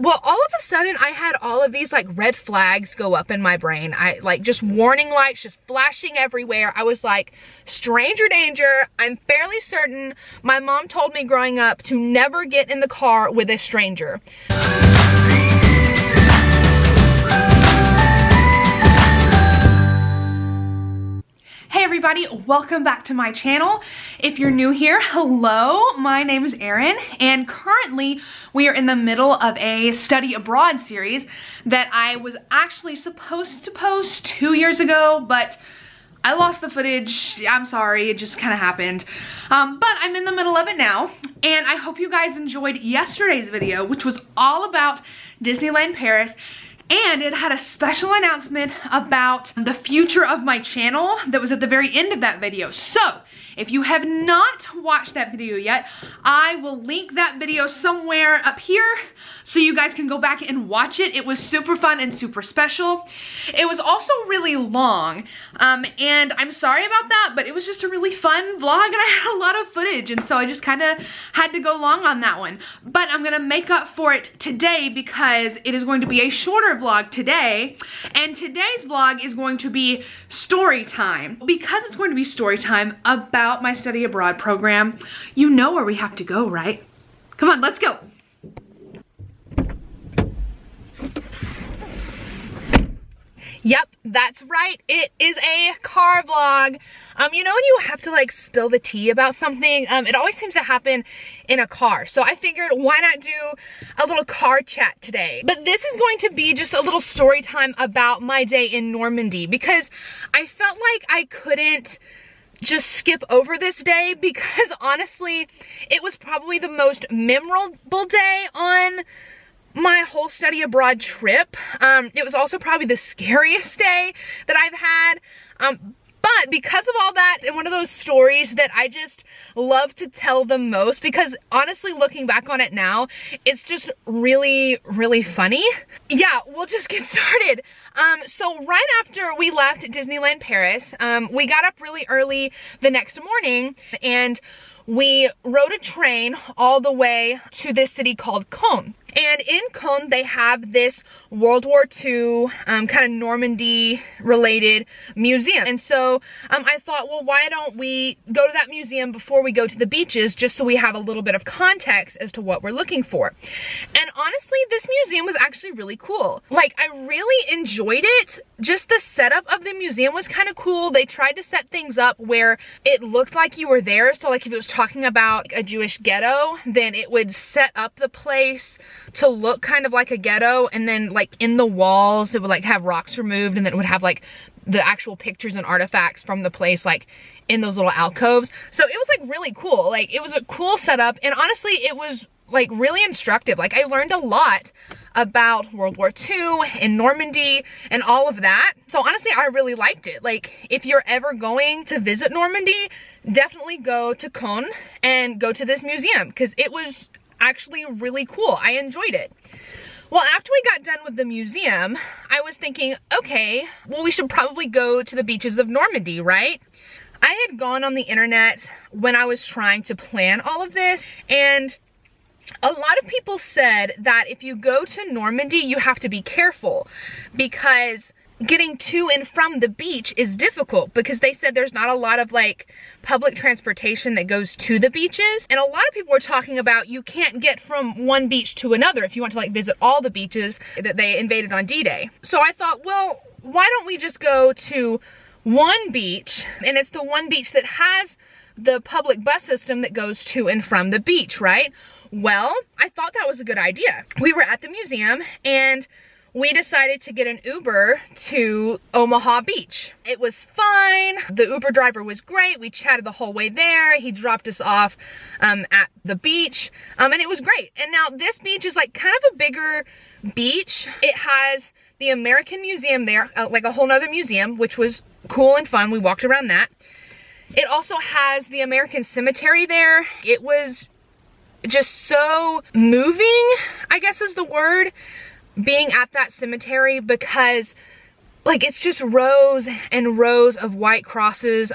Well, all of a sudden I had all of these like red flags go up in my brain. I like just warning lights just flashing everywhere. I was like, stranger danger. I'm fairly certain my mom told me growing up to never get in the car with a stranger. Hey everybody, welcome back to my channel. If you're new here, hello, my name is Erin, and currently we are in the middle of a study abroad series that I was actually supposed to post 2 years ago, but I lost the footage. I'm sorry, it just kind of happened. But I'm in the middle of it now, and I hope you guys enjoyed yesterday's video, which was all about Disneyland Paris. And it had a special announcement about the future of my channel that was at the very end of that video. So, if you have not watched that video yet, I will link that video somewhere up here so you guys can go back and watch it. It was super fun and super special. It was also really long, and I'm sorry about that, but it was just a really fun vlog and I had a lot of footage, and so I just kind of had to go long on that one. But I'm gonna make up for it today because it is going to be a shorter vlog today, and today's vlog is going to be story time. Because it's going to be story time about my study abroad program, you know where we have to go, right? Come on, let's go. Yep, that's right. It is a car vlog. You know when you have to like spill the tea about something? It always seems to happen in a car. So I figured why not do a little car chat today? But this is going to be just a little story time about my day in Normandy because I felt like I couldn't just skip over this day because honestly, it was probably the most memorable day on my whole study abroad trip. It was also probably the scariest day that I've had. But because of all that, and one of those stories that I just love to tell the most because honestly, looking back on it now, it's just really, really funny. Yeah, we'll just get started. So right after we left Disneyland Paris, we got up really early the next morning and we rode a train all the way to this city called Caen. And in Caen, they have this World War II kind of Normandy related museum. And so I thought, well, why don't we go to that museum before we go to the beaches just so we have a little bit of context as to what we're looking for. And honestly, this museum was actually really cool. Like, I really enjoyed it. Just the setup of the museum was kind of cool. They tried to set things up where it looked like you were there. So like if it was talking about a Jewish ghetto, then it would set up the place to look kind of like a ghetto, and then like in the walls it would like have rocks removed, and then it would have like the actual pictures and artifacts from the place like in those little alcoves. So it was like really cool. Like it was a cool setup, and honestly it was like really instructive. Like I learned a lot about World War II and Normandy and all of that. So honestly, I really liked it. Like if you're ever going to visit Normandy, definitely go to Caen and go to this museum because it was actually really cool. I enjoyed it. Well, after we got done with the museum, I was thinking, okay, well, we should probably go to the beaches of Normandy, right? I had gone on the internet when I was trying to plan all of this, and a lot of people said that if you go to Normandy, you have to be careful because getting to and from the beach is difficult because they said there's not a lot of like public transportation that goes to the beaches. And a lot of people were talking about you can't get from one beach to another if you want to like visit all the beaches that they invaded on D-Day. So I thought, well, why don't we just go to one beach, and it's the one beach that has the public bus system that goes to and from the beach, right? Well, I thought that was a good idea. We were at the museum and we decided to get an Uber to Omaha Beach. It was fine. The Uber driver was great. We chatted the whole way there. He dropped us off at the beach, and it was great. And now this beach is like kind of a bigger beach. It has the American Museum there, like a whole nother museum, which was cool and fun. We walked around that. It also has the American Cemetery there. It was just so moving, I guess is the word, being at that cemetery because like it's just rows and rows of white crosses.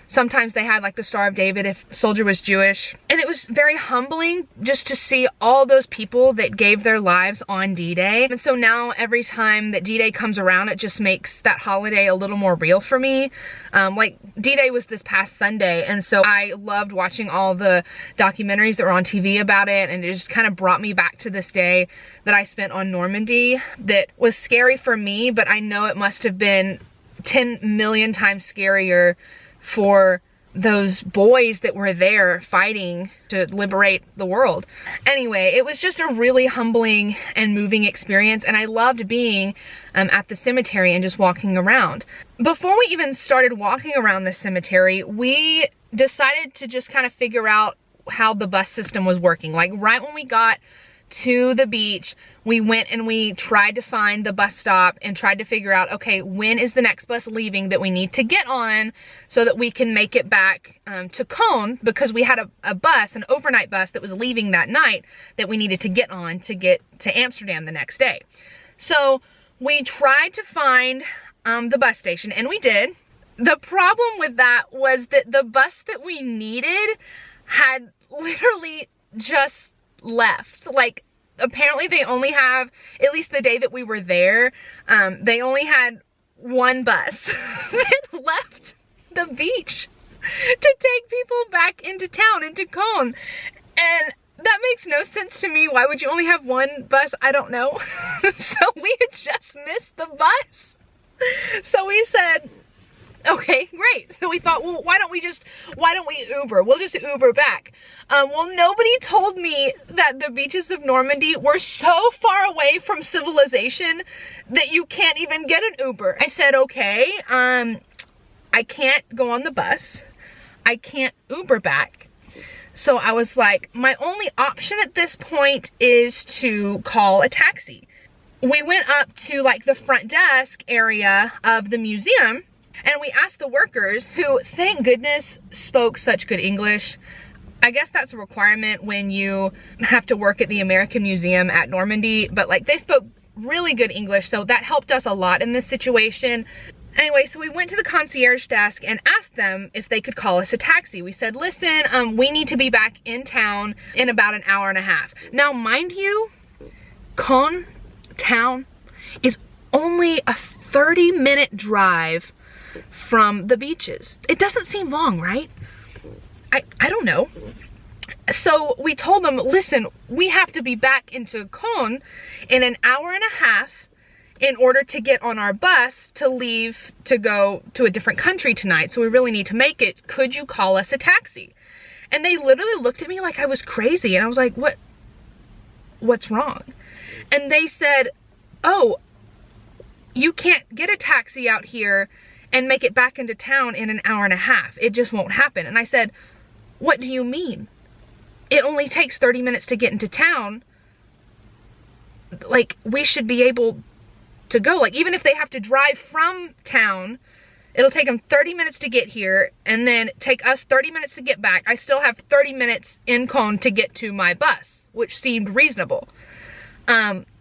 Sometimes they had like the Star of David if a soldier was Jewish. And it was very humbling just to see all those people that gave their lives on D-Day. And so now every time that D-Day comes around, it just makes that holiday a little more real for me. Like D-Day was this past Sunday, and so I loved watching all the documentaries that were on TV about it, and it just kind of brought me back to this day that I spent on Normandy that was scary for me, but I know it must have been 10 million times scarier for those boys that were there fighting to liberate the world. Anyway, it was just a really humbling and moving experience, and I loved being at the cemetery and just walking around. Before we even started walking around the cemetery, we decided to just kind of figure out how the bus system was working. Like right when we got to the beach, we went and we tried to find the bus stop and tried to figure out, okay, when is the next bus leaving that we need to get on so that we can make it back to Cone, because we had a bus, an overnight bus that was leaving that night that we needed to get on to get to Amsterdam the next day. So we tried to find the bus station, and we did. The problem with that was that the bus that we needed had literally just left. Like apparently they only have, at least the day that we were there, they only had one bus that left the beach to take people back into town, into Cone. And that makes no sense to me. Why would you only have one bus? I don't know. So we had just missed the bus. So we said, okay, great. So we thought, well, why don't we Uber? We'll just Uber back. Well, nobody told me that the beaches of Normandy were so far away from civilization that you can't even get an Uber. I said, okay, I can't go on the bus. I can't Uber back. So I was like, my only option at this point is to call a taxi. We went up to like the front desk area of the museum, and we asked the workers, who, thank goodness, spoke such good English. I guess that's a requirement when you have to work at the American Museum at Normandy, but like they spoke really good English, so that helped us a lot in this situation. Anyway, so we went to the concierge desk and asked them if they could call us a taxi. We said, listen, we need to be back in town in about an hour and a half. Now, mind you, Cone town is only a 30-minute drive from the beaches. It doesn't seem long, right? I don't know. So we told them, listen, we have to be back into Cone in an hour and a half in order to get on our bus to leave to go to a different country tonight. So we really need to make it. Could you call us a taxi? And they literally looked at me like I was crazy. And I was like, what's wrong? And they said, oh, you can't get a taxi out here and make it back into town in an hour and a half. It just won't happen. And I said, what do you mean? It only takes 30 minutes to get into town. Like, we should be able to go. Like, even if they have to drive from town, it'll take them 30 minutes to get here and then take us 30 minutes to get back. I still have 30 minutes in Cone to get to my bus, which seemed reasonable.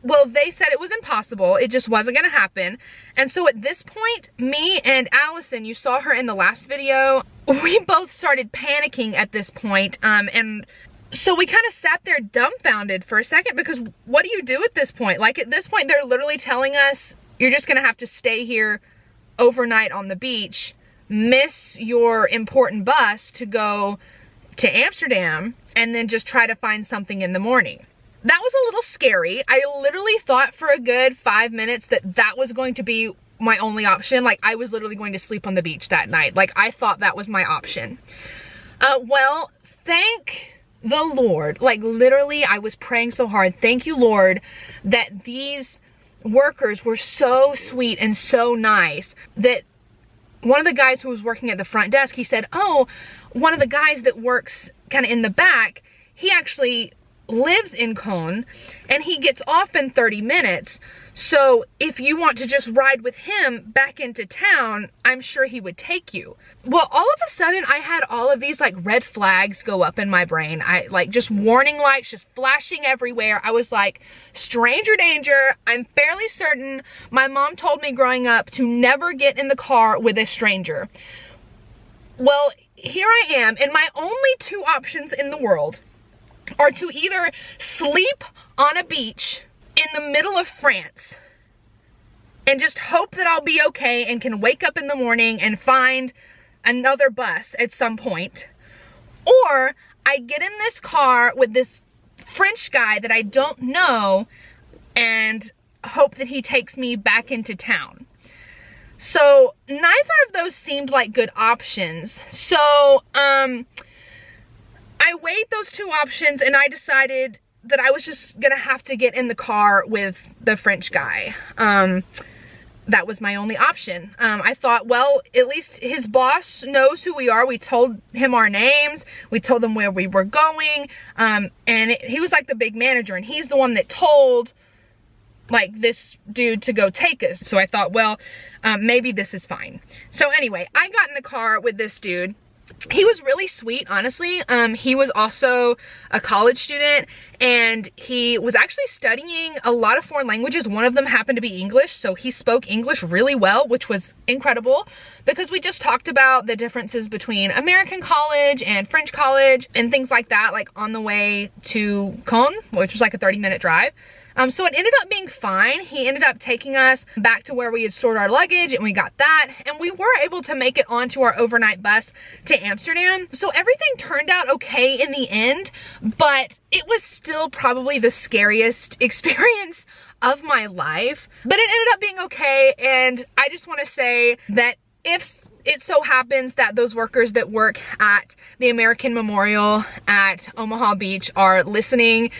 Well, they said it was impossible. It just wasn't going to happen. And so at this point, me and Allison, you saw her in the last video, we both started panicking at this point. And so we kind of sat there dumbfounded for a second, because what do you do at this point? Like at this point, they're literally telling us, you're just going to have to stay here overnight on the beach, miss your important bus to go to Amsterdam, and then just try to find something in the morning. That was a little scary. I literally thought for a good 5 minutes that was going to be my only option. Like, I was literally going to sleep on the beach that night. Like, I thought that was my option. Well, thank the Lord. Like, literally, I was praying so hard. Thank you, Lord, that these workers were so sweet and so nice that one of the guys who was working at the front desk, he said, oh, one of the guys that works kind of in the back, he actually lives in Cone and he gets off in 30 minutes. So if you want to just ride with him back into town, I'm sure he would take you. Well, all of a sudden I had all of these like red flags go up in my brain. I like just warning lights just flashing everywhere. I was like, stranger danger. I'm fairly certain my mom told me growing up to never get in the car with a stranger. Well, here I am, and my only two options in the world are to either sleep on a beach in the middle of France and just hope that I'll be okay and can wake up in the morning and find another bus at some point, or I get in this car with this French guy that I don't know and hope that he takes me back into town. So neither of those seemed like good options. So I weighed those two options and I decided that I was just gonna have to get in the car with the French guy. That was my only option. I thought, well, at least his boss knows who we are. We told him our names. We told him where we were going. He was like the big manager, and he's the one that told like this dude to go take us. So I thought, well, maybe this is fine. So anyway, I got in the car with this dude. He was really sweet, honestly. He was also a college student, and he was actually studying a lot of foreign languages. One of them happened to be English, so he spoke English really well, which was incredible because we just talked about the differences between American college and French college and things like that, like on the way to Caen, which was like a 30-minute drive. So it ended up being fine. He ended up taking us back to where we had stored our luggage, and we got that, and we were able to make it onto our overnight bus to Amsterdam. So everything turned out okay in the end, but it was still probably the scariest experience of my life. But it ended up being okay, and I just want to say that if it so happens that those workers that work at the American Memorial at Omaha Beach are listening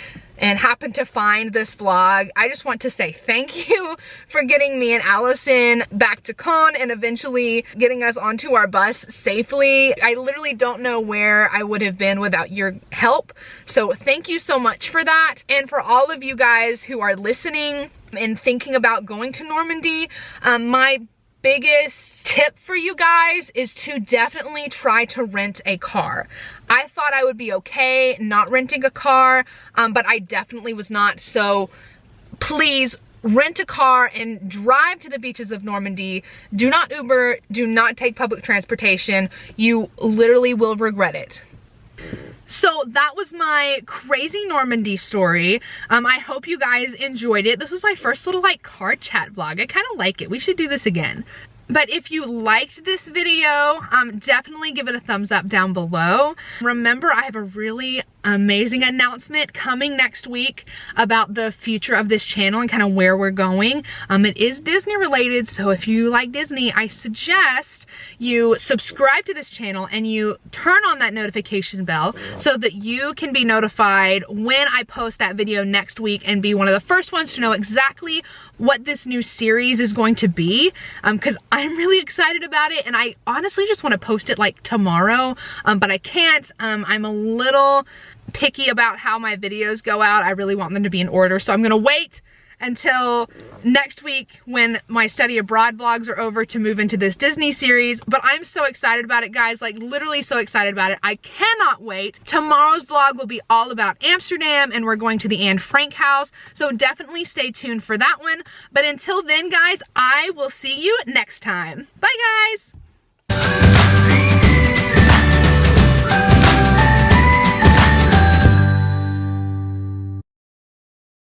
and happen to find this vlog, I just want to say thank you for getting me and Allison back to Caen and eventually getting us onto our bus safely. I literally don't know where I would have been without your help. So thank you so much for that. And for all of you guys who are listening and thinking about going to Normandy, my biggest tip for you guys is to definitely try to rent a car. I thought I would be okay not renting a car, but I definitely was not. So please rent a car and drive to the beaches of Normandy. Do not Uber, do not take public transportation. You literally will regret it. So that was my crazy Normandy story. I hope you guys enjoyed it. This was my first little like car chat vlog. I kind of like it. We should do this again. But if you liked this video, definitely give it a thumbs up down below. Remember, I have a really amazing announcement coming next week about the future of this channel and kind of where we're going. It is Disney related, so if you like Disney, I suggest you subscribe to this channel and you turn on that notification bell so that you can be notified when I post that video next week and be one of the first ones to know exactly what this new series is going to be, because I'm really excited about it and I honestly just want to post it like tomorrow, but I can't. I'm a little picky about how my videos go out. I really want them to be in order, so I'm gonna wait until next week when my study abroad vlogs are over to move into this Disney series. But I'm so excited about it, guys, like literally so excited about it. I cannot wait. Tomorrow's vlog will be all about Amsterdam and we're going to the Anne Frank house, so definitely stay tuned for that one. But until then, guys, I will see you next time. Bye, guys.